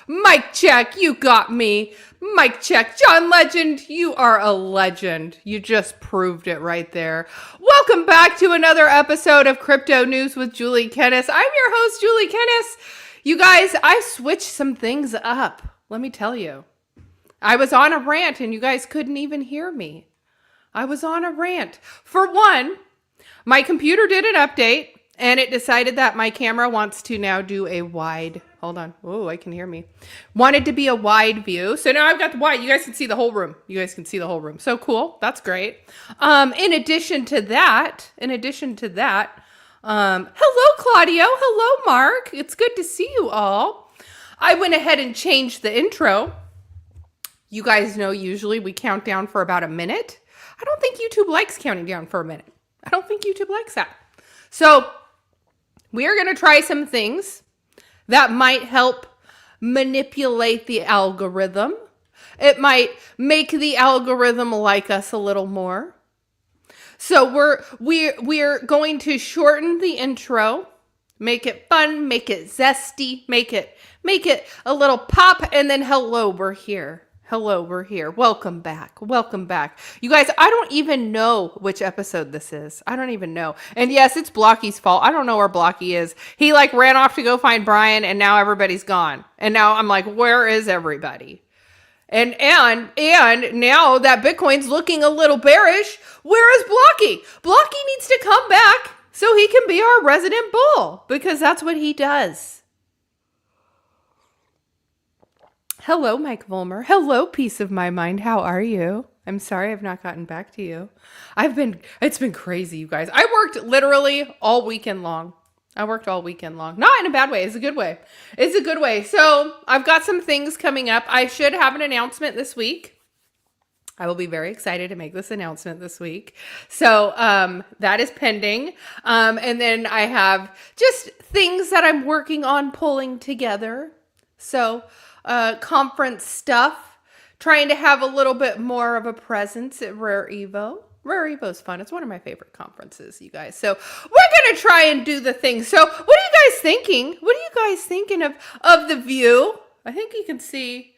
Mic check, you got me. Mic check. John Legend, you are a legend. You just proved it right there. Welcome back to another episode of Crypto News with Julie Kennis. I'm your host, Julie Kennis. You guys, I switched some things up. Let me tell you. I was on a rant and you guys couldn't even hear me. I was on a rant. For one, my computer did an update and it decided that my camera wants to now do a wide. Hold on. Oh, I can hear me. Wanted to be a wide view. So now I've got the wide. You guys can see the whole room. You guys can see the whole room. So cool. That's great. In addition to that, hello, Claudio. Hello, Mark. It's good to see you all. I went ahead and changed the intro. You guys know usually we count down for about a minute. I don't think YouTube likes counting down for a minute. I don't think YouTube likes that. So we are going to try some things that might help manipulate the algorithm. It might make the algorithm like us a little more. So we're going to shorten the intro, make it fun, make it zesty, make it a little pop, and then hello, we're here. Hello, we're here. Welcome back. Welcome back. You guys, I don't even know which episode this is. I don't even know. And yes, it's Blocky's fault. I don't know where Blocky is. He ran off to go find Brian and now everybody's gone. And now I'm like, where is everybody? And now that Bitcoin's looking a little bearish, where is Blocky? Blocky needs to come back so he can be our resident bull because that's what he does. Hello, Mike Vollmer. Hello, piece of my mind. How are you? I'm sorry I've not gotten back to you. It's been crazy, you guys. I worked literally all weekend long. Not in a bad way. It's a good way. So I've got some things coming up. I should have an announcement this week. I will be very excited to make this announcement this week. So that is pending. And then I have just things that I'm working on pulling together. So conference stuff, trying to have a little bit more of a presence at Rare Evo. Rare Evo's fun. It's one of my favorite conferences, you guys. So we're going to try and do the thing. So what are you guys thinking? What are you guys thinking of the view? I think you can see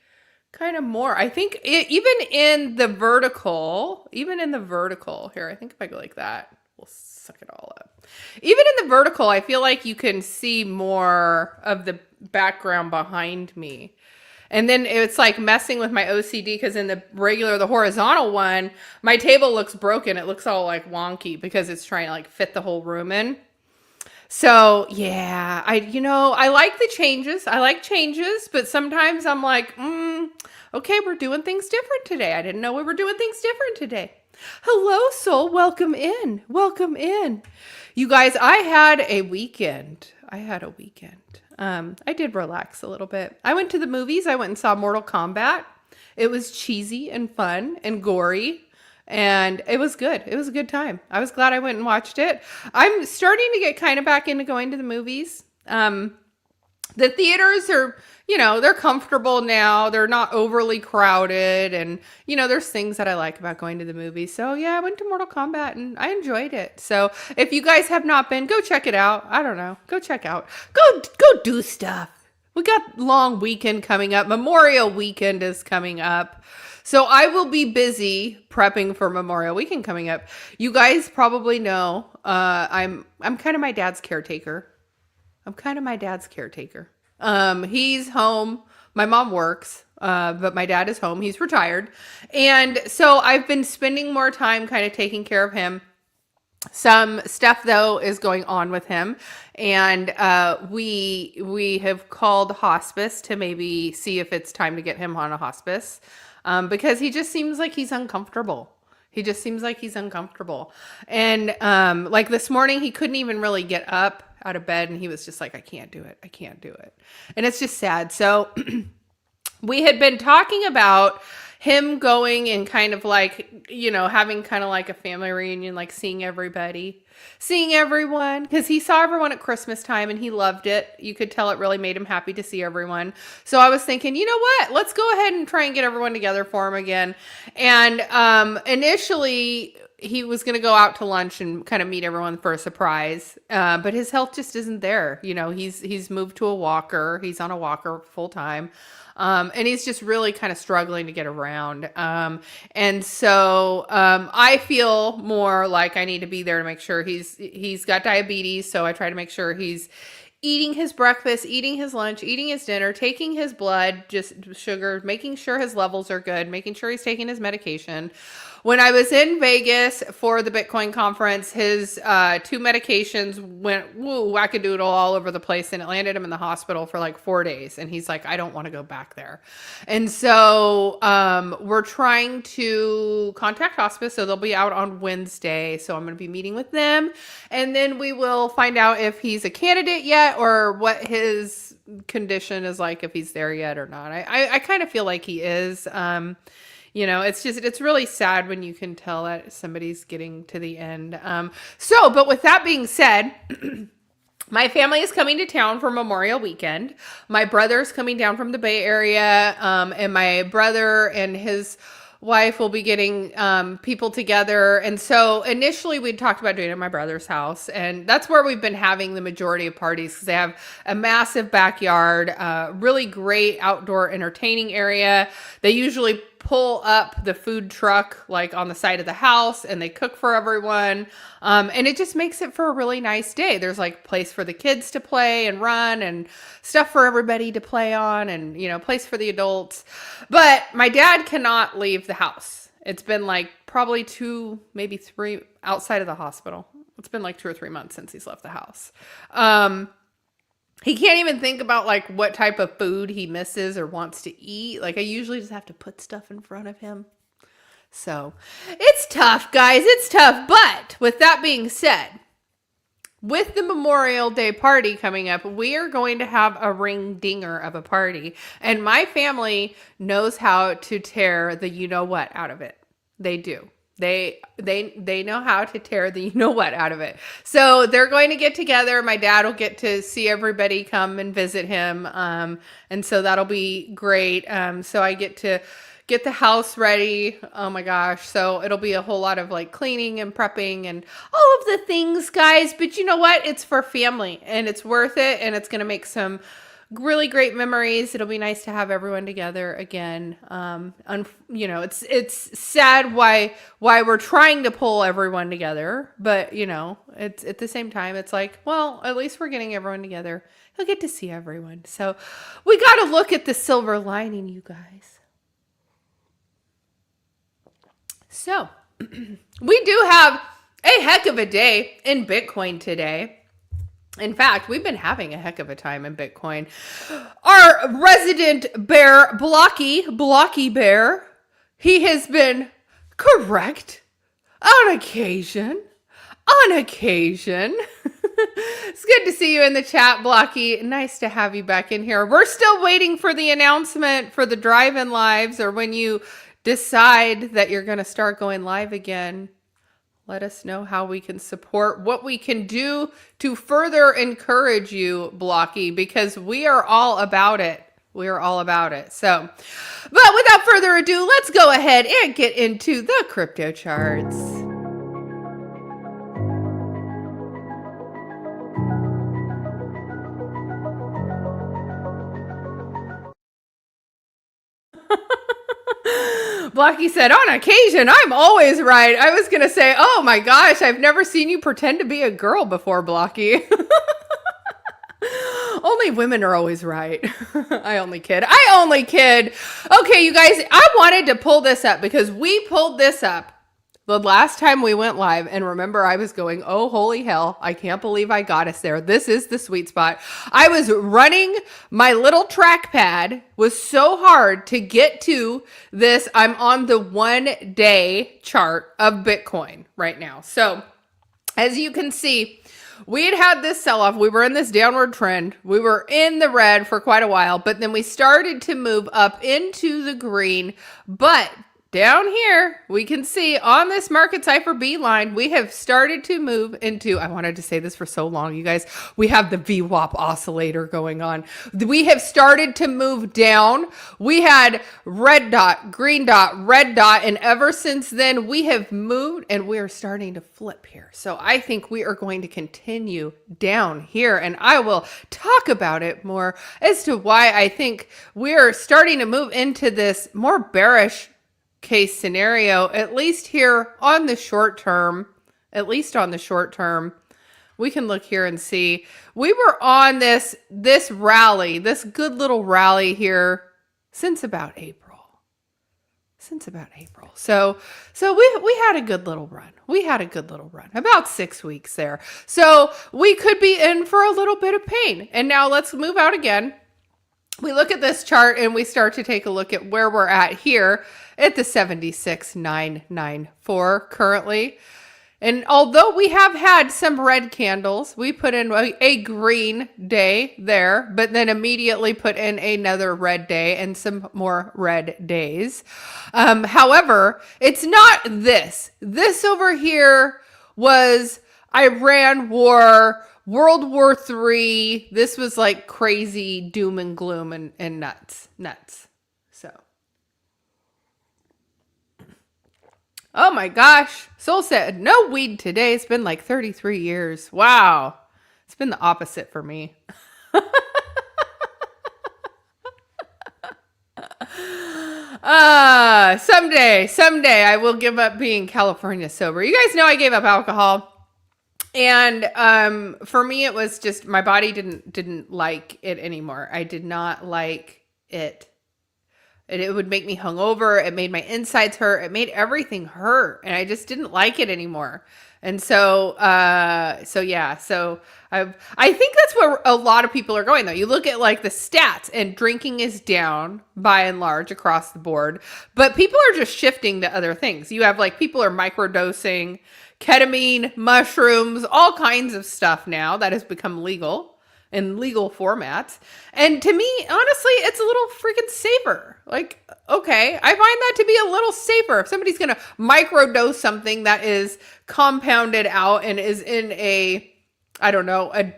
kind of more. I think even in the vertical, here, I think if I go like that, we'll suck it all up. Even in the vertical, I feel like you can see more of the background behind me. And then it's like messing with my OCD because in the horizontal one, my table looks broken. It looks all like wonky because it's trying to fit the whole room in. So yeah, I like the changes. I like changes, but sometimes I'm like, okay, we're doing things different today. I didn't know we were doing things different today. Hello, soul. Welcome in. Welcome in. You guys, I had a weekend. I did relax a little bit. I went to the movies. I went and saw Mortal Kombat. It was cheesy and fun and gory. And it was good. It was a good time. I was glad I went and watched it. I'm starting to get kind of back into going to the movies. The theaters are, they're comfortable now. They're not overly crowded. And, there's things that I like about going to the movies. So yeah, I went to Mortal Kombat and I enjoyed it. So if you guys have not been, go check it out. I don't know. Go check out. Go do stuff. We got long weekend coming up. Memorial weekend is coming up. So I will be busy prepping for Memorial Weekend coming up. You guys probably know I'm kind of my dad's caretaker. He's home. My mom works, but my dad is home. He's retired. And so I've been spending more time kind of taking care of him. Some stuff though is going on with him, and we have called hospice to maybe see if it's time to get him on a hospice, because he just seems like he's uncomfortable. He just seems like he's uncomfortable. And like this morning, he couldn't even really get up out of bed, and he was just like, I can't do it. I can't do it. And it's just sad. So we had been talking about him going and kind of like, you know, having kind of like a family reunion, like seeing everyone, because he saw everyone at Christmas time and he loved it. You could tell it really made him happy to see everyone. So I was thinking, you know what, let's go ahead and try and get everyone together for him again. And initially he was going to go out to lunch and kind of meet everyone for a surprise. But his health just isn't there. You know, he's moved to a walker. He's on a walker full time. And he's just really kind of struggling to get around. And so I feel more like I need to be there to make sure he's got diabetes. So I try to make sure he's eating his breakfast, eating his lunch, eating his dinner, taking his blood, just sugar, making sure his levels are good, making sure he's taking his medication. When I was in Vegas for the Bitcoin conference, his 2 medications went wackadoodle all over the place, and it landed him in the hospital for like 4 days. And he's like, I don't want to go back there. And so we're trying to contact hospice. So they'll be out on Wednesday. So I'm going to be meeting with them. And then we will find out if he's a candidate yet or what his condition is like, if he's there yet or not. I kind of feel like he is. You know, it's really sad when you can tell that somebody's getting to the end. But with that being said, my family is coming to town for Memorial Weekend. My brother's coming down from the Bay Area, and my brother and his wife will be getting people together. And so initially we talked about doing it at my brother's house, and that's where we've been having the majority of parties, because they have a massive backyard, really great outdoor entertaining area. They usually pull up the food truck like on the side of the house, and they cook for everyone. And it just makes it for a really nice day. There's like place for the kids to play and run, and stuff for everybody to play on, and, you know, place for the adults. But my dad cannot leave the house. It's been like probably 2, maybe 3 outside of the hospital. It's been like 2 or 3 months since he's left the house. He can't even think about like what type of food he misses or wants to eat. Like I usually just have to put stuff in front of him. So it's tough, guys. It's tough. But with that being said, with the Memorial Day party coming up, we are going to have a ring dinger of a party. And my family knows how to tear the you-know-what out of it. They do. They know how to tear the you-know-what out of it. So they're going to get together. My dad will get to see everybody come and visit him. And so that'll be great. So I get to get the house ready. Oh my gosh. So it'll be a whole lot of like cleaning and prepping and all of the things, guys. But you know what? It's for family, and it's worth it. And it's going to make some really great memories. It'll be nice to have everyone together again. You know, it's sad why we're trying to pull everyone together, but you know, it's at the same time, it's like, well, at least we're getting everyone together. He'll get to see everyone. So we got to look at the silver lining, you guys. So we do have a heck of a day in Bitcoin today. In fact, we've been having a heck of a time in Bitcoin. Our resident bear, Blocky Bear, he has been correct on occasion. It's good to see you in the chat, Blocky. Nice to have you back in here. We're still waiting for the announcement for the drive-in lives, or when you decide that you're going to start going live again. Let us know how we can support, what we can do to further encourage you, Blocky, because we are all about it. We are all about it. So, but without further ado, let's go ahead and get into the crypto charts. Blocky said, on occasion, I'm always right. I was going to say, oh my gosh, I've never seen you pretend to be a girl before, Blocky. Only women are always right. I only kid. Okay, you guys, I wanted to pull this up because we pulled this up The last time we went live, and remember, I was going, oh, holy hell, I can't believe I got us there. This is the sweet spot. I was running my little trackpad, was so hard to get to this. I'm on the 1 day chart of Bitcoin right now. So as you can see, we had this sell-off. We were in this downward trend. We were in the red for quite a while, but then we started to move up into the green. But down here, we can see on this market Cipher B line, we have started to move into, I wanted to say this for so long, you guys, we have the VWAP oscillator going on. We have started to move down. We had red dot, green dot, red dot, and ever since then, we have moved and we are starting to flip here. So I think we are going to continue down here, and I will talk about it more as to why I think we're starting to move into this more bearish case scenario, at least here on the short term, we can look here and see we were on this rally, this good little rally here since about April. So we had a good little run. About 6 weeks there. So we could be in for a little bit of pain. And now let's move out again. We look at this chart and we start to take a look at where we're at here at the 76,994 currently. And although we have had some red candles, we put in a green day there, but then immediately put in another red day and some more red days. However, it's not this. This over here was Iran war, World War III. This was like crazy doom and gloom and nuts. So, oh my gosh. Soul said, no weed today. It's been like 33 years. Wow. It's been the opposite for me. Someday I will give up being California sober. You guys know I gave up alcohol. And for me, it was just my body didn't like it anymore. I did not like it. It would make me hungover. It made my insides hurt. It made everything hurt, and I just didn't like it anymore. And so yeah. So I think that's where a lot of people are going though. You look at like the stats, and drinking is down by and large across the board, but people are just shifting to other things. You have like people are microdosing ketamine, mushrooms, all kinds of stuff now that has become legal in legal formats. And to me, honestly, it's a little freaking safer. Like, okay, I find that to be a little safer. If somebody's going to microdose something that is compounded out and is in a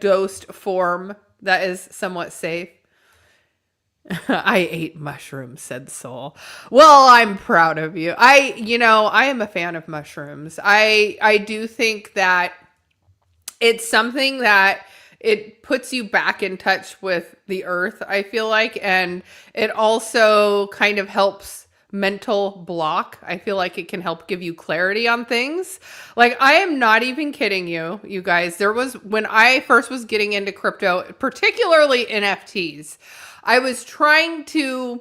dosed form that is somewhat safe. I ate mushrooms, said Soul. Well, I'm proud of you. I am a fan of mushrooms. I do think that it's something that it puts you back in touch with the earth, I feel like. And it also kind of helps mental block. I feel like it can help give you clarity on things. Like, I am not even kidding you, you guys. There was, when I first was getting into crypto, particularly NFTs, I was trying to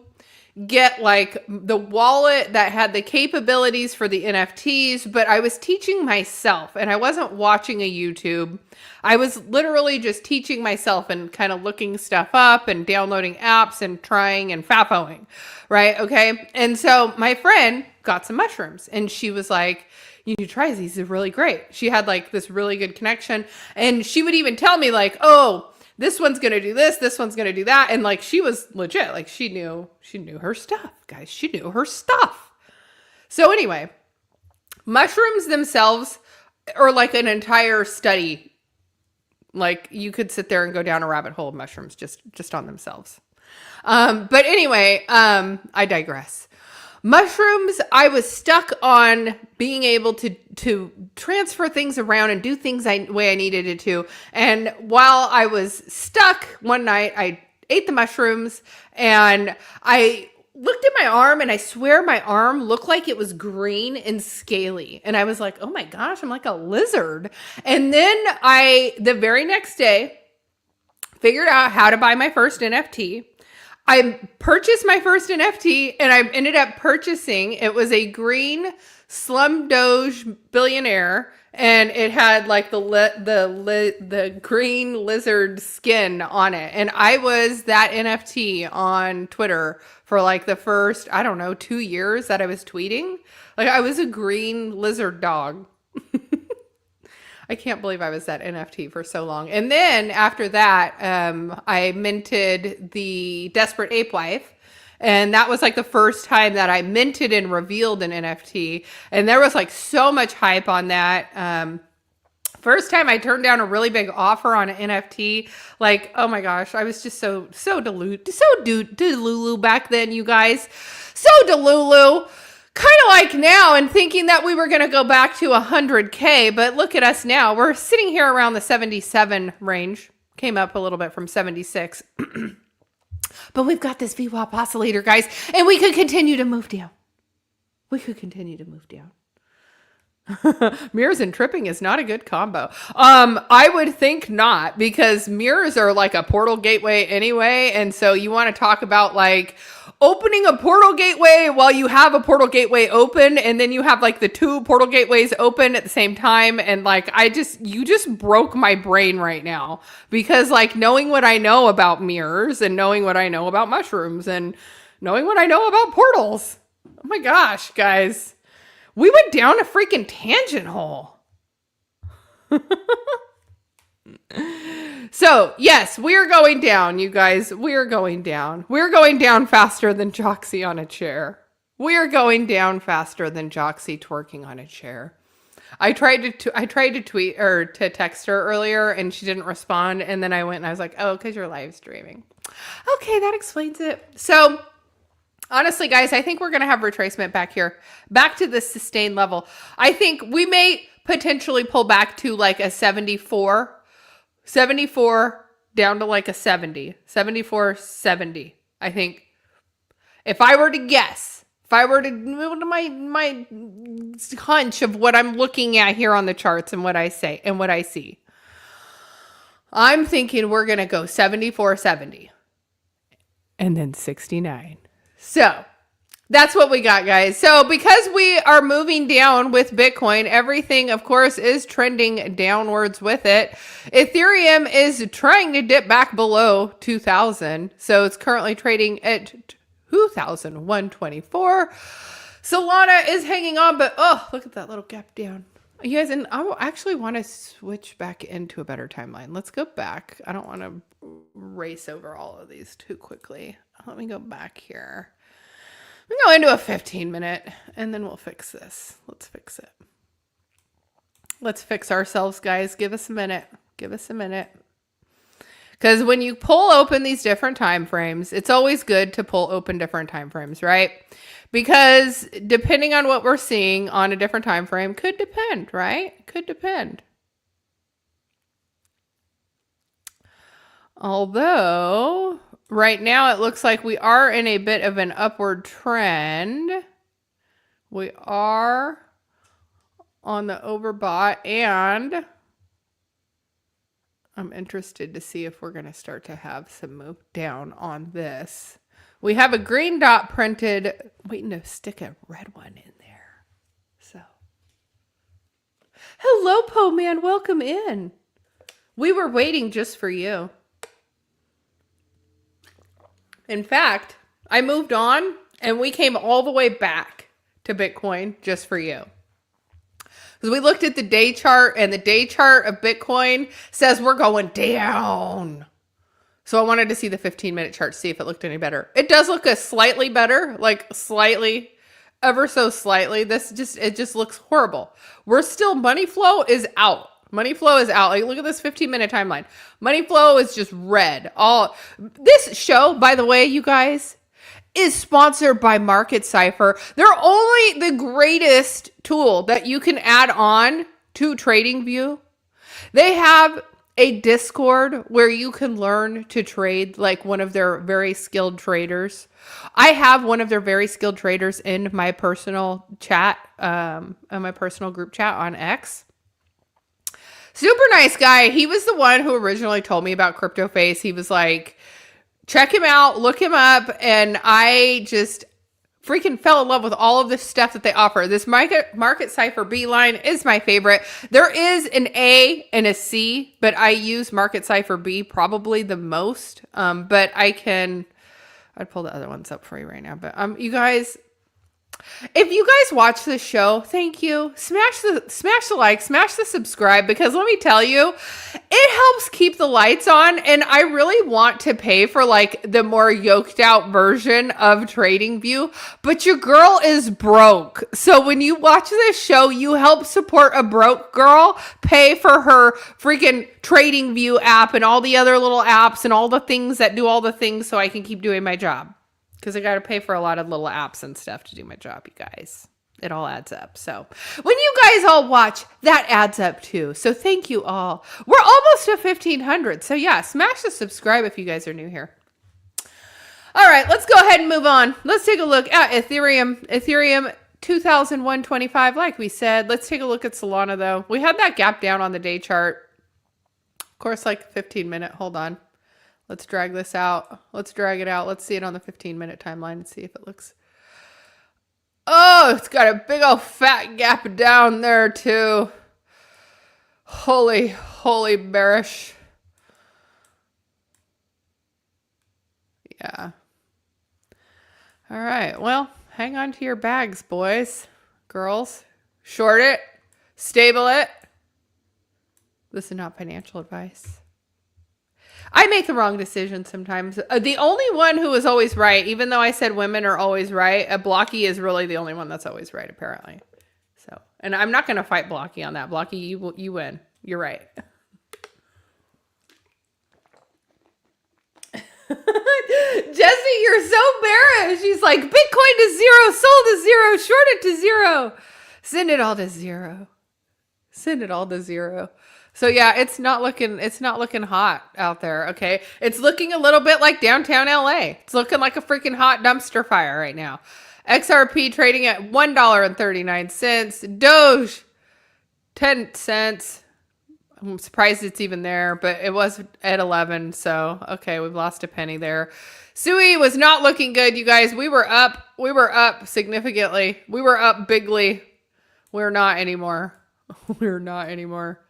get like the wallet that had the capabilities for the NFTs, but I was teaching myself and I wasn't watching a YouTube. I was literally just teaching myself and kind of looking stuff up and downloading apps and trying and fapoing, right? Okay. And so my friend got some mushrooms and she was like, you need to try these. They're really great. She had like this really good connection, and she would even tell me like, oh, this one's going to do this. This one's going to do that. And like, she was legit. Like she knew her stuff, guys. She knew her stuff. So anyway, mushrooms themselves are like an entire study. Like you could sit there and go down a rabbit hole of mushrooms just on themselves. But anyway, I digress. Mushrooms, I was stuck on being able to transfer things around and do things the way I needed it to. And while I was stuck one night, I ate the mushrooms and I looked at my arm, and I swear my arm looked like it was green and scaly. And I was like, oh my gosh, I'm like a lizard. And then the very next day, figured out how to buy my first NFT. I purchased my first NFT, and I ended up purchasing, it was a green Slum Doge billionaire, and it had like the green lizard skin on it. And I was that NFT on Twitter for like the first, I don't know, 2 years that I was tweeting. Like I was a green lizard dog. I can't believe I was that NFT for so long. And then after that, I minted the Desperate Ape Wife. And that was like the first time that I minted and revealed an NFT. And there was like so much hype on that. First time I turned down a really big offer on an NFT. Like, oh my gosh, I was just so delulu back then, you guys. So delulu. Kind of like now, and thinking that we were going to go back to 100K, but look at us now. We're sitting here around the 77 range. Came up a little bit from 76. But we've got this VWAP oscillator, guys, and we could continue to move down. We could continue to move down. Mirrors and tripping is not a good combo. I would think not, because mirrors are like a portal gateway anyway. And so you want to talk about like opening a portal gateway while you have a portal gateway open, and then you have like the 2 portal gateways open at the same time. And like, you just broke my brain right now, because like knowing what I know about mirrors and knowing what I know about mushrooms and knowing what I know about portals. Oh my gosh, guys. We went down a freaking tangent hole. So, yes, we are going down, you guys. We are going down. We're going down faster than Joxie on a chair. We are going down faster than Joxie twerking on a chair. I tried to tweet or to text her earlier, and she didn't respond. And then I went and I was like, oh, because you're live streaming. Okay, that explains it. So, honestly, guys, I think we're going to have retracement back here, back to the sustained level. I think we may potentially pull back to like a 74 down to like a 74, 70. I think if I were to guess, if I were to move to my hunch of what I'm looking at here on the charts and what I say and what I see, I'm thinking we're going to go 74, 70 and then 69. So that's what we got, guys. So because we are moving down with Bitcoin, everything, of course, is trending downwards with it. Ethereum is trying to dip back below 2,000. So it's currently trading at 2,124. Solana is hanging on, but oh, look at that little gap down. You guys, and I actually want to switch back into a better timeline. Let's go back. I don't want to race over all of these too quickly. Let me go back here. We go into a 15-minute, and then we'll fix this. Let's fix it. Let's fix ourselves, guys. Give us a minute. Give us a minute. Because when you pull open these different time frames, it's always good to pull open different time frames, right? Because depending on what we're seeing on a different time frame could depend, right? Could depend. Although right now it looks like we are in a bit of an upward trend. We are on the overbought, and I'm interested to see if we're going to start to have some move down on this. We have a green dot printed, waiting to stick a red one in there. So, hello, Po Man, welcome in. We were waiting just for you. In fact, I moved on and we came all the way back to Bitcoin just for you. Because we looked at the day chart, and the day chart of Bitcoin says we're going down. So I wanted to see the 15-minute chart to see if it looked any better. It does look a slightly better, like slightly, ever so slightly. It just looks horrible. We're still, money flow is out. Money flow is out. Like, look at this 15-minute timeline. Money flow is just red. This show, by the way, you guys, is sponsored by Cipher. They're only the greatest tool that you can add on to TradingView. They have a Discord where you can learn to trade like one of their very skilled traders. I have one of their very skilled traders in my personal chat, my personal group chat on X. Super nice guy. He was the one who originally told me about CryptoFace. He was like, check him out, look him up. And I just freaking fell in love with all of the stuff that they offer. This market Cipher B line is my favorite. There is an A and a C, but I use market Cipher B probably the most. But I'd pull the other ones up for you right now. But you guys, if you guys watch this show, thank you. Smash the like, smash the subscribe, because let me tell you, it helps keep the lights on. And I really want to pay for like the more yoked out version of TradingView, but your girl is broke. So when you watch this show, you help support a broke girl pay for her freaking TradingView app and all the other little apps and all the things that do all the things so I can keep doing my job. Because I got to pay for a lot of little apps and stuff to do my job, you guys. It all adds up. So when you guys all watch, that adds up too. So thank you all. We're almost to 1,500. So yeah, smash the subscribe if you guys are new here. All right, let's go ahead and move on. Let's take a look at Ethereum. Ethereum 2,125, like we said. Let's take a look at Solana though. We had that gap down on the day chart. Of course, like 15-minute. Hold on. Let's drag this out. Let's drag it out. Let's see it on the 15-minute timeline and see if it looks. Oh, it's got a big old fat gap down there too. Holy bearish. Yeah. All right. Well, hang on to your bags, boys, girls. Short it. Stable it. This is not financial advice. I make the wrong decision sometimes. The only one who is always right, even though I said women are always right, Blocky is really the only one that's always right, apparently. So, and I'm not going to fight Blocky on that. Blocky, you win. You're right. Jesse, you're so bearish. She's like, Bitcoin to zero, sold to zero, shorted to zero. Send it all to zero. Send it all to zero. So yeah, it's not looking hot out there, okay? It's looking a little bit like downtown LA. It's looking like a freaking hot dumpster fire right now. XRP trading at $1.39. Doge, 10 cents. I'm surprised it's even there, but it was at 11. So, okay, we've lost a penny there. Sui was not looking good, you guys. We were up significantly. We were up bigly. We're not anymore. We're not anymore.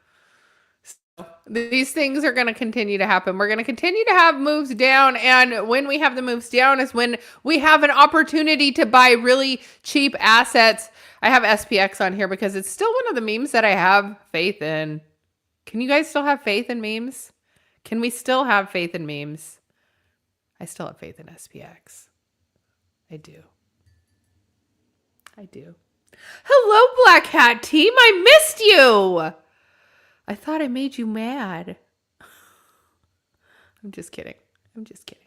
These things are going to continue to happen. We're going to continue to have moves down. And when we have the moves down is when we have an opportunity to buy really cheap assets. I have SPX on here because it's still one of the memes that I have faith in. Can you guys still have faith in memes? Can we still have faith in memes? I still have faith in SPX. I do. I do. Hello, Black Hat team. I missed you. I thought I made you mad. I'm just kidding. I'm just kidding.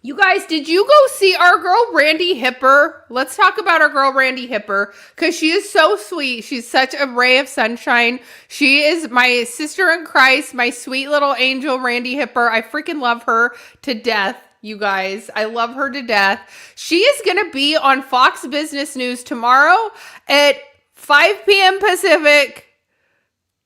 You guys, did you go see our girl, Randy Hipper? Let's talk about our girl, Randy Hipper, because she is so sweet. She's such a ray of sunshine. She is my sister in Christ, my sweet little angel, Randy Hipper. I freaking love her to death. You guys, I love her to death. She is going to be on Fox Business News tomorrow at 5 p.m. Pacific,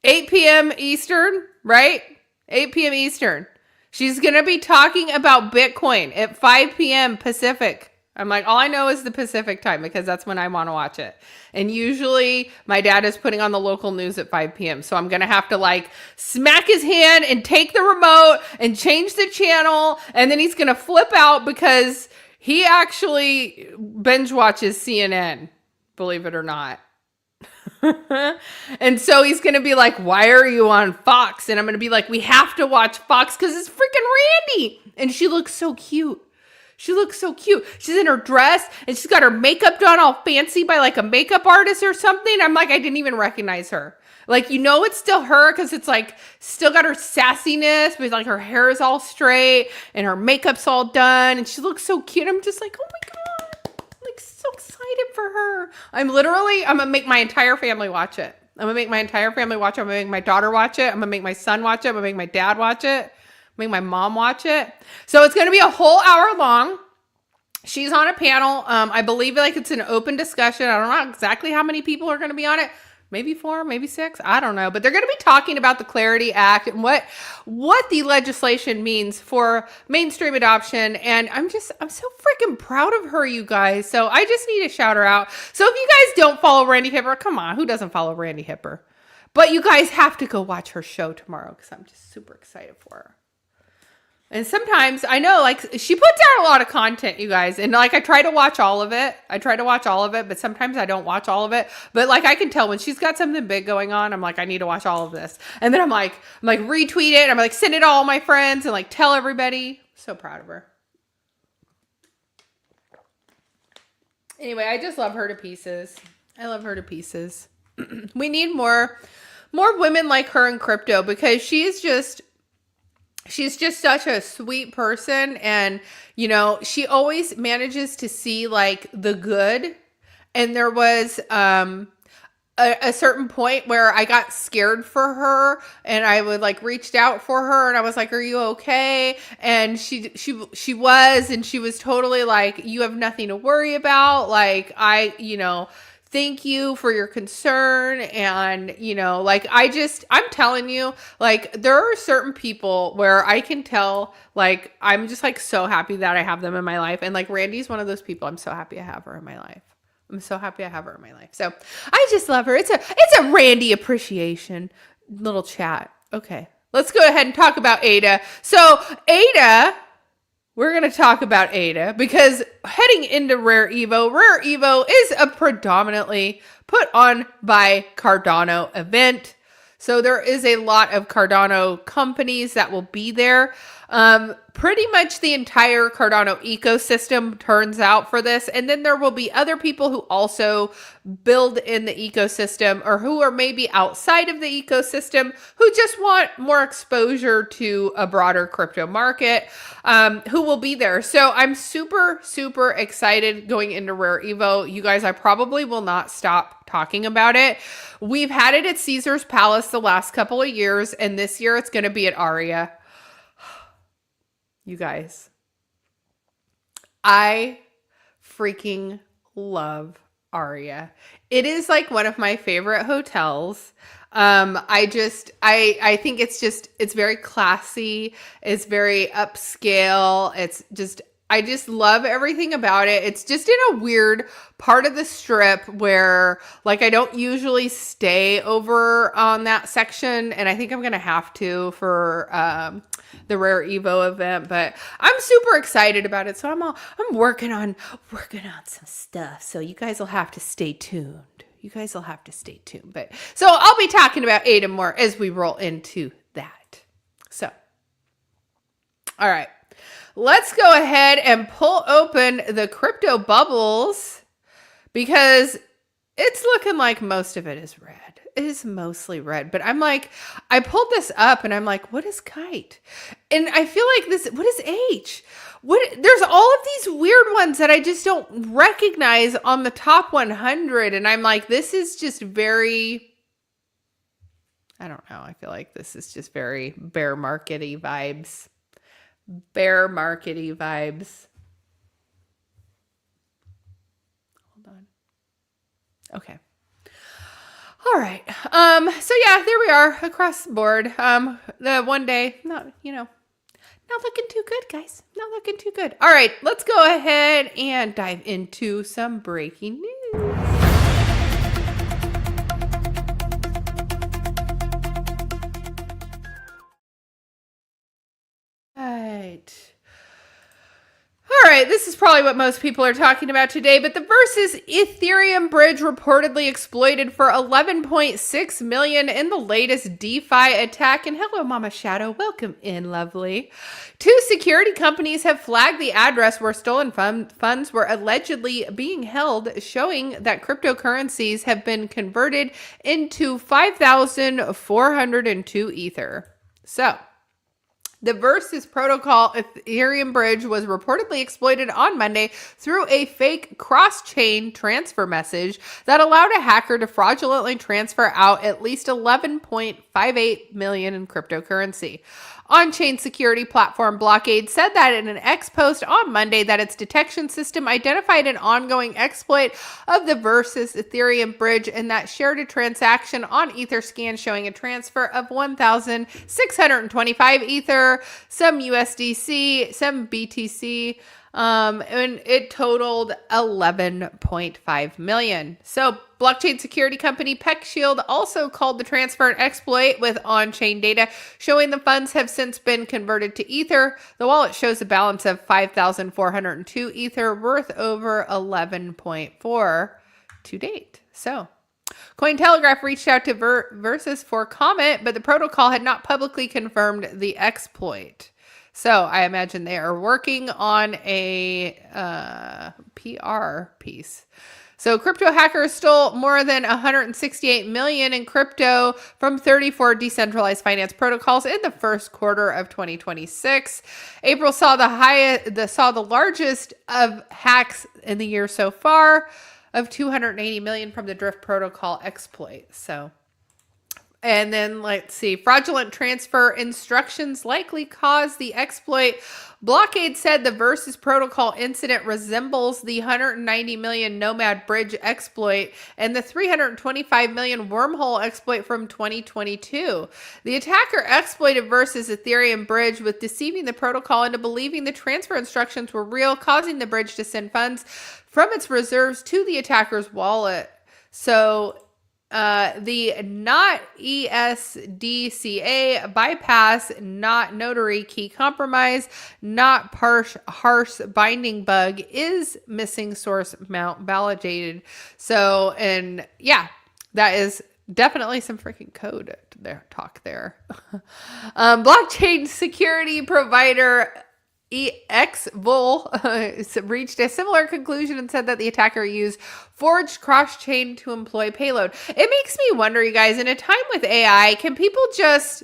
8 p.m. Eastern, right? 8 p.m. Eastern. She's going to be talking about Bitcoin at 5 p.m. Pacific. I'm like, all I know is the Pacific time because that's when I want to watch it. And usually my dad is putting on the local news at 5 p.m. So I'm going to have to like smack his hand and take the remote and change the channel. And then he's going to flip out because he actually binge watches CNN, believe it or not. And so he's going to be like, why are you on Fox? And I'm going to be like, we have to watch Fox because it's freaking Randy. And she looks so cute. She looks so cute. She's in her dress and she's got her makeup done all fancy by like a makeup artist or something. I'm like, I didn't even recognize her. Like, you know, it's still her because it's like still got her sassiness, but like her hair is all straight and her makeup's all done. And she looks so cute. I'm just like, oh my God. Like so excited for her. I'm gonna make my entire family watch it. I'm gonna make my entire family watch it. I'm gonna make my daughter watch it. I'm gonna make my son watch it. I'm gonna make my dad watch it. Make my mom watch it. So it's gonna be a whole hour long. She's on a panel. I believe like it's an open discussion. I don't know exactly how many people are gonna be on it. maybe 4, maybe 6. I don't know. But they're going to be talking about the Clarity Act and what the legislation means for mainstream adoption. And I'm so freaking proud of her, you guys. So I just need to shout her out. So if you guys don't follow Randy Hipper, come on, who doesn't follow Randy Hipper? But you guys have to go watch her show tomorrow because I'm just super excited for her. And sometimes I know, like, she puts out a lot of content, you guys. And like, I try to watch all of it. But sometimes I don't watch all of it. But like, I can tell when she's got something big going on, I'm like, I need to watch all of this. And then I'm like retweet it. I'm like, send it to all my friends and like tell everybody. So proud of her. Anyway, I just love her to pieces. I love her to pieces. We need more women like her in crypto because she's just such a sweet person. And, you know, she always manages to see like the good. And there was a certain point where I got scared for her and I would like reached out for her and I was like, are you okay? And she was, and she was totally like, you have nothing to worry about. Like, thank you for your concern. And, you know, like, I'm telling you, like, there are certain people where I can tell, like, I'm just like so happy that I have them in my life. And like, Randy's one of those people. I'm so happy I have her in my life. So I just love her. It's a Randy appreciation little chat. Okay. Let's go ahead and talk about ADA. So ADA, we're going to talk about ADA because heading into Rare Evo is a predominantly put on by Cardano event. So there is a lot of Cardano companies that will be there. Pretty much the entire Cardano ecosystem turns out for this. And then there will be other people who also build in the ecosystem or who are maybe outside of the ecosystem who just want more exposure to a broader crypto market, who will be there. So I'm super, super excited going into Rare Evo. You guys, I probably will not stop talking about it. We've had it at Caesar's Palace the last couple of years, and this year it's going to be at Aria. You guys, I freaking love Aria. It is like one of my favorite hotels. I think it's very classy. It's very upscale. I just love everything about it. It's just in a weird part of the strip where like I don't usually stay over on that section. And I think I'm going to have to for, the Rare Evo event, but I'm super excited about it. So I'm working on some stuff. So you guys will have to stay tuned. But so I'll be talking about ADA more as we roll into that. So, all right, let's go ahead and pull open the crypto bubbles because it's looking like most of it is red. It is mostly red, but I'm like, I pulled this up and I'm like, what is kite? And I feel like what is H? There's all of these weird ones that I just don't recognize on the top 100. And I'm like, this is just very, I don't know. I feel like this is just very bear market-y vibes. Hold on. Okay. All right. So yeah, there we are across the board. The one day, not looking too good, guys. Not looking too good. All right, let's go ahead and dive into some breaking news. All right, this is probably what most people are talking about today, but the Versus Ethereum bridge reportedly exploited for 11.6 million in the latest DeFi attack. And hello, Mama Shadow. Welcome in, lovely. 2 security companies have flagged the address where stolen funds were allegedly being held, showing that cryptocurrencies have been converted into 5,402 Ether. So, the Versus protocol Ethereum bridge was reportedly exploited on Monday through a fake cross-chain transfer message that allowed a hacker to fraudulently transfer out at least 11.58 million in cryptocurrency. On-chain security platform Blockade said that in an X post on Monday that its detection system identified an ongoing exploit of the Versus Ethereum bridge and that shared a transaction on Etherscan showing a transfer of 1,625 Ether, some USDC, some BTC, and it totaled 11.5 million. So blockchain security company PeckShield also called the transfer an exploit with on-chain data showing the funds have since been converted to Ether. The wallet shows a balance of 5,402 Ether worth over 11.4 to date. So Cointelegraph reached out to Versus for comment, but the protocol had not publicly confirmed the exploit. So I imagine they are working on a PR piece. So crypto hackers stole more than 168 million in crypto from 34 decentralized finance protocols in the first quarter of 2026. April saw the largest of hacks in the year so far of 280 million from the Drift protocol exploit. So, and then let's see, fraudulent transfer instructions likely caused the exploit. Blockade said the Versus protocol incident resembles the 190 million Nomad Bridge exploit and the 325 million wormhole exploit from 2022. The attacker exploited Versus Ethereum bridge with deceiving the protocol into believing the transfer instructions were real, causing the bridge to send funds from its reserves to the attacker's wallet. So the not ESDCA bypass, not notary key compromise, not harsh binding bug is missing source mount validated. So, and yeah, that is definitely some freaking code talk there. Blockchain security provider XVol reached a similar conclusion and said that the attacker used forged cross-chain to employ payload. It makes me wonder, you guys, in a time with AI, can people just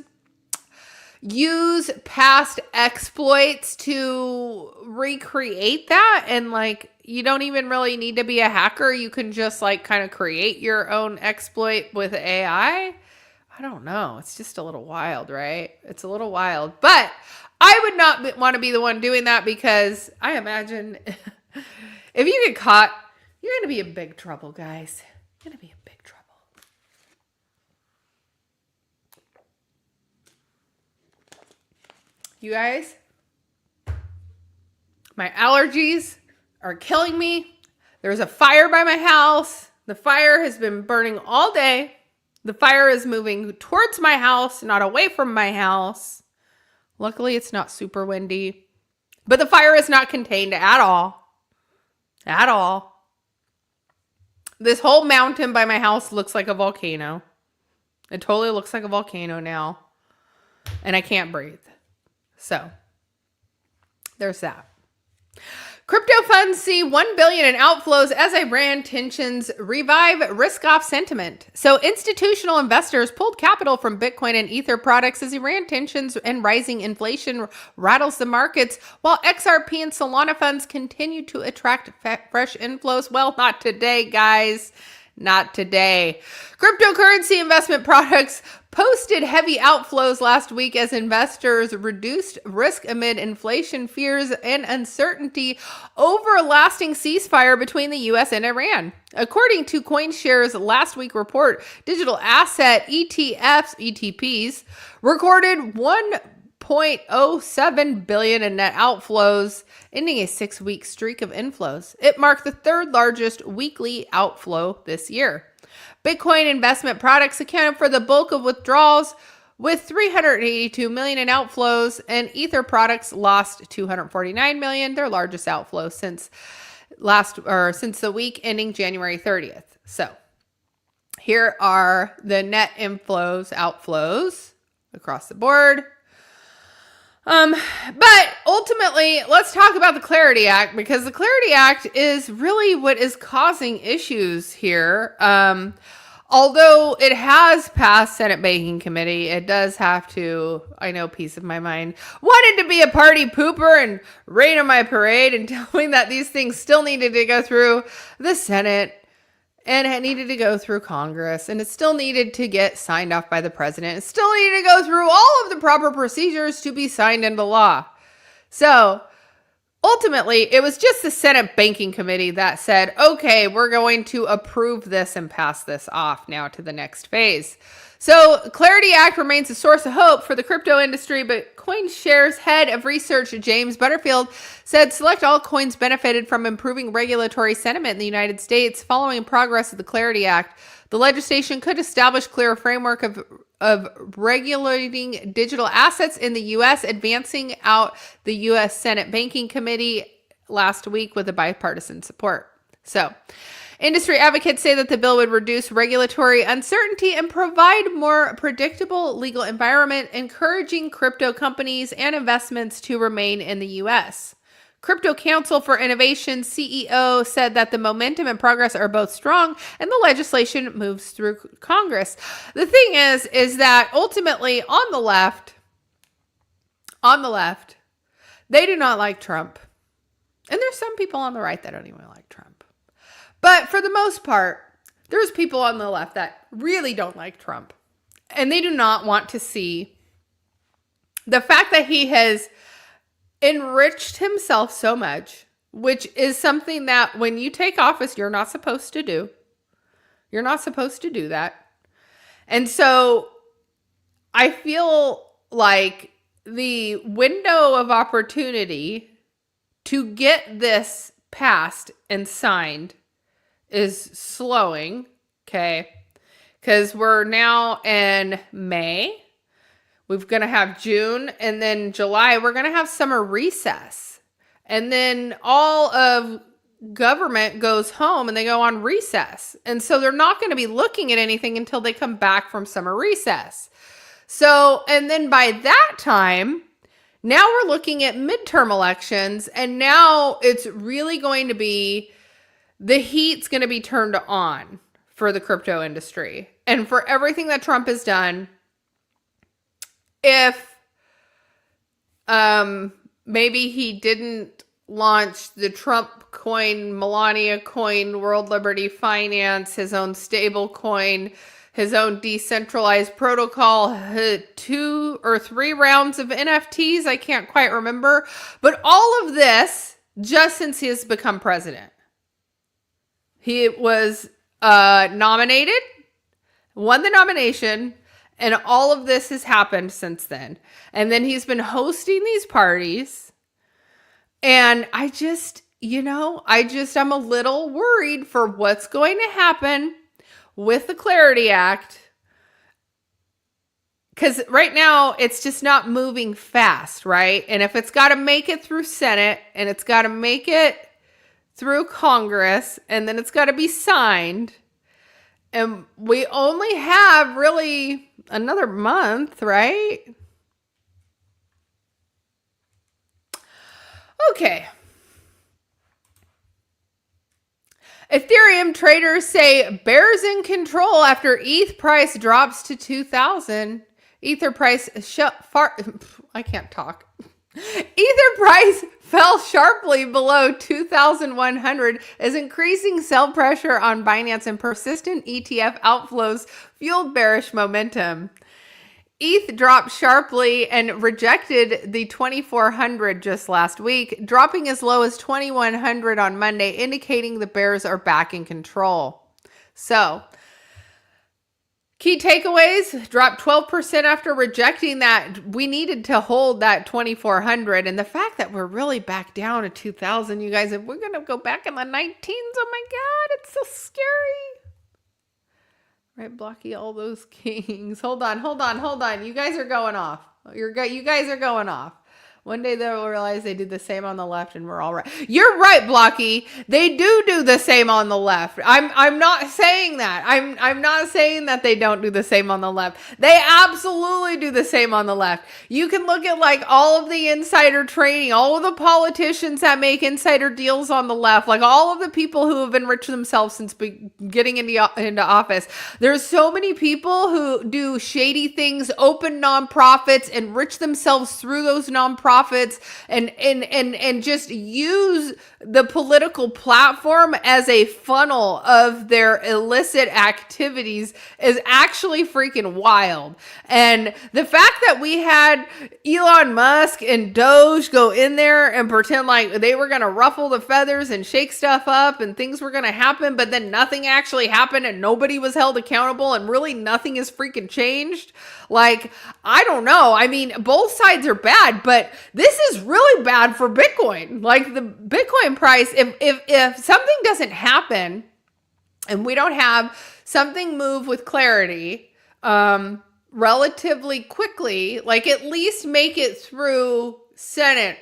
use past exploits to recreate that? And like, you don't even really need to be a hacker. You can just like kind of create your own exploit with AI. I don't know. It's just a little wild, right? It's a little wild, but I would not want to be the one doing that because I imagine if you get caught, you're going to be in big trouble, guys. You're going to be in big trouble. You guys, my allergies are killing me. There's a fire by my house. The fire has been burning all day. The fire is moving towards my house, not away from my house. Luckily, it's not super windy, but the fire is not contained at all. At all. This whole mountain by my house looks like a volcano. It totally looks like a volcano now, and I can't breathe. So, there's that. Crypto funds see 1 billion in outflows as Iran tensions revive risk-off sentiment. So institutional investors pulled capital from Bitcoin and Ether products as Iran tensions and rising inflation rattles the markets, while XRP and Solana funds continue to attract fresh inflows. Well, not today, guys. Not today. Cryptocurrency investment products posted heavy outflows last week as investors reduced risk amid inflation fears and uncertainty over a lasting ceasefire between the U.S. and Iran. According to CoinShares' last week report, digital asset ETFs, ETPs, recorded 1.07 billion in net outflows, ending a 6-week streak of inflows. It marked the third largest weekly outflow this year. Bitcoin investment products accounted for the bulk of withdrawals with 382 million in outflows, and Ether products lost 249 million, their largest outflow since the week ending January 30th. So, here are the net outflows across the board. But ultimately, let's talk about the Clarity Act, because the Clarity Act is really what is causing issues here. Although it has passed Senate Banking Committee, it does have to, I know, Piece of My Mind wanted to be a party pooper and rain on my parade and tell me that these things still needed to go through the Senate. And it needed to go through Congress, and it still needed to get signed off by the president. It still needed to go through all of the proper procedures to be signed into law. So ultimately, it was just the Senate Banking Committee that said, okay, we're going to approve this and pass this off now to the next phase. So Clarity Act remains a source of hope for the crypto industry, but CoinShares head of research James Butterfield said select altcoins benefited from improving regulatory sentiment in the United States following progress of the Clarity Act. The legislation could establish clear framework of regulating digital assets in the U.S., advancing out the U.S. Senate Banking Committee last week with a bipartisan support. So, industry advocates say that the bill would reduce regulatory uncertainty and provide more predictable legal environment, encouraging crypto companies and investments to remain in the U.S. Crypto Council for Innovation CEO said that the momentum and progress are both strong and the legislation moves through Congress. The thing is that ultimately on the left, they do not like Trump. And there's some people on the right that don't even like Trump. But for the most part, there's people on the left that really don't like Trump. And they do not want to see the fact that he has enriched himself so much, which is something that when you take office, you're not supposed to do. You're not supposed to do that. And so I feel like the window of opportunity to get this passed and signed is slowing, okay? Because we're now in May. We're going to have June, and then July, we're going to have summer recess. And then all of government goes home and they go on recess. And so they're not going to be looking at anything until they come back from summer recess. So, and then by that time, now we're looking at midterm elections, and now it's really going to be, the heat's going to be turned on for the crypto industry and for everything that Trump has done. If maybe he didn't launch the Trump coin, Melania coin, World Liberty Finance, his own stable coin, his own decentralized protocol, 2 or 3 rounds of NFTs, I can't quite remember. But all of this just since he has become president. He was nominated, won the nomination, and all of this has happened since then. And then he's been hosting these parties. And I'm a little worried for what's going to happen with the Clarity Act. Because right now, it's just not moving fast, right? And if it's got to make it through Senate, and it's got to make it through Congress, and then it's got to be signed, and we only have really another month, right? Okay. Ethereum traders say bears in control after ETH price drops to 2,000. Ether price I can't talk. Ether price fell sharply below 2,100 as increasing sell pressure on Binance and persistent ETF outflows fueled bearish momentum. ETH dropped sharply and rejected the 2,400 just last week, dropping as low as 2,100 on Monday, indicating the bears are back in control. So, key takeaways: dropped 12% after rejecting that. We needed to hold that 2,400. And the fact that we're really back down to 2,000, you guys, if we're going to go back in the 19s, oh my God, it's so scary. Right, Blocky, all those kings. Hold on. You guys are going off. You guys are going off. One day they'll realize they did the same on the left and we're all right. You're right, Blocky. They do the same on the left. I'm not saying that. I'm not saying that they don't do the same on the left. They absolutely do the same on the left. You can look at like all of the insider trading, all of the politicians that make insider deals on the left, like all of the people who have enriched themselves since getting into office. There's so many people who do shady things, open nonprofits, enrich themselves through those nonprofits, nonprofits and just use the political platform as a funnel of their illicit activities is actually freaking wild. And the fact that we had Elon Musk and Doge go in there and pretend like they were going to ruffle the feathers and shake stuff up and things were going to happen, but then nothing actually happened and nobody was held accountable and really nothing is freaking changed. Like, I don't know. I mean, both sides are bad, but this is really bad for Bitcoin. Like the Bitcoin price, if something doesn't happen and we don't have something move with clarity, relatively quickly, like at least make it through Senate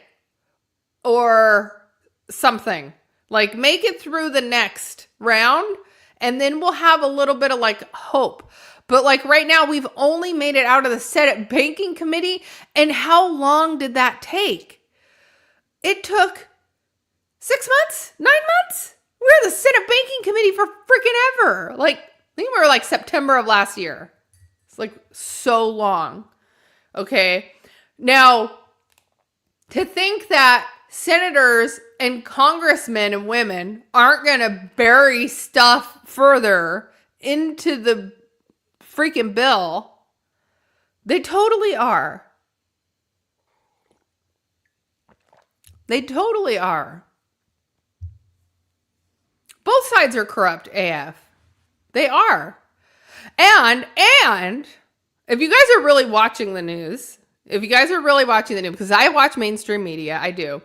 or something, like make it through the next round and then we'll have a little bit of like hope. But like right now we've only made it out of the Senate Banking Committee. And how long did that take? It took 6 months, 9 months. We're the Senate Banking Committee for freaking ever. Like, I think we were like September of last year. It's like so long. Okay. Now, to think that senators and congressmen and women aren't going to bury stuff further into the freaking bill, they totally are. They totally are. Both sides are corrupt AF. They are. And if you guys are really watching the news, because I watch mainstream media, I do.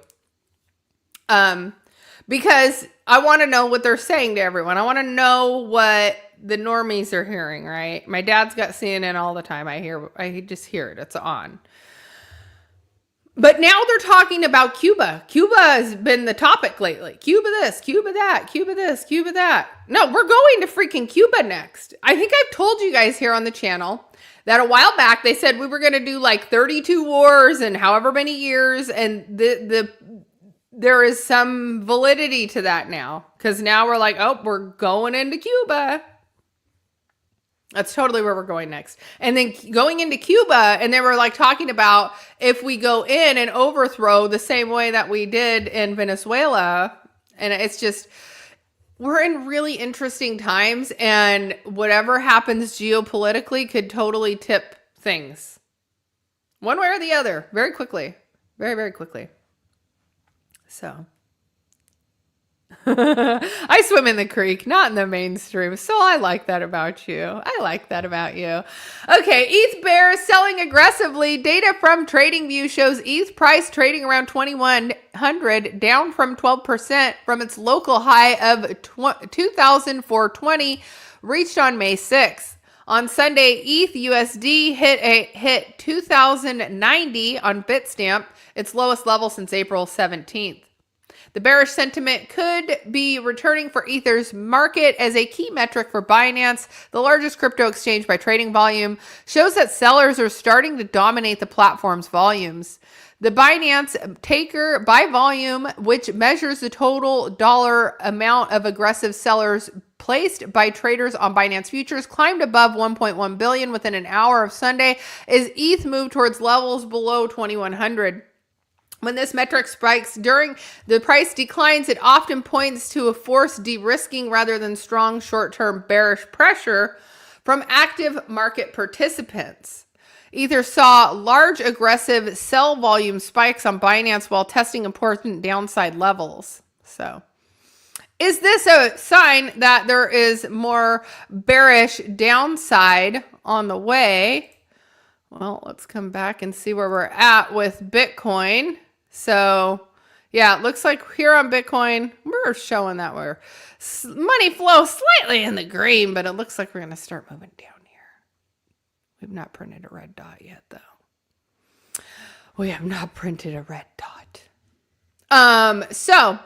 Because I want to know what they're saying to everyone. I want to know what the normies are hearing, right? My dad's got CNN all the time. I just hear it. It's on. But now they're talking about Cuba. Cuba has been the topic lately. Cuba this, Cuba that, Cuba this, Cuba that. No, we're going to freaking Cuba next. I think I've told you guys here on the channel that a while back they said we were going to do like 32 wars and however many years. And there is some validity to that now. Because now we're like, oh, we're going into Cuba. That's totally where we're going next. And then going into Cuba, and they were like talking about if we go in and overthrow the same way that we did in Venezuela. And it's just, we're in really interesting times, and whatever happens geopolitically could totally tip things one way or the other very quickly. Very, very quickly. So I swim in the creek, not in the mainstream. So I like that about you. Okay, ETH bears selling aggressively. Data from TradingView shows ETH price trading around 2,100, down from 12% from its local high of 2,420 reached on May 6th. On Sunday, ETH USD hit 2,090 on Bitstamp, its lowest level since April 17th. The bearish sentiment could be returning for Ether's market as a key metric for Binance, the largest crypto exchange by trading volume, shows that sellers are starting to dominate the platform's volumes. The Binance taker by volume, which measures the total dollar amount of aggressive sellers placed by traders on Binance futures, climbed above 1.1 billion within an hour of Sunday as ETH moved towards levels below 2,100. When this metric spikes during the price declines, it often points to a forced de-risking rather than strong short-term bearish pressure from active market participants. Ether saw large aggressive sell volume spikes on Binance while testing important downside levels. So, is this a sign that there is more bearish downside on the way? Well, let's come back and see where we're at with Bitcoin. So, yeah, it looks like here on Bitcoin, we're showing that we're money flow slightly in the green, but it looks like we're going to start moving down here. We've not printed a red dot yet, though. We have not printed a red dot. So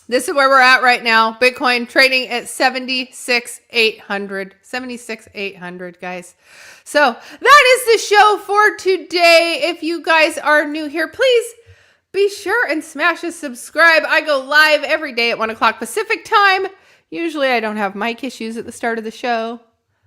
this is where we're at right now. Bitcoin trading at 76,800. 76,800, guys. So that is the show for today. If you guys are new here, please be sure and smash a subscribe. I go live every day at 1 o'clock Pacific time. Usually I don't have mic issues at the start of the show,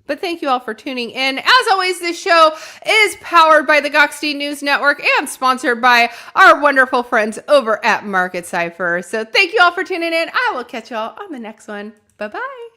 But thank you all for tuning in. As always, this show is powered by the Gokhshtein News Network and sponsored by our wonderful friends over at Market Cipher. So thank you all for tuning in. I will catch y'all on the next one. Bye-bye.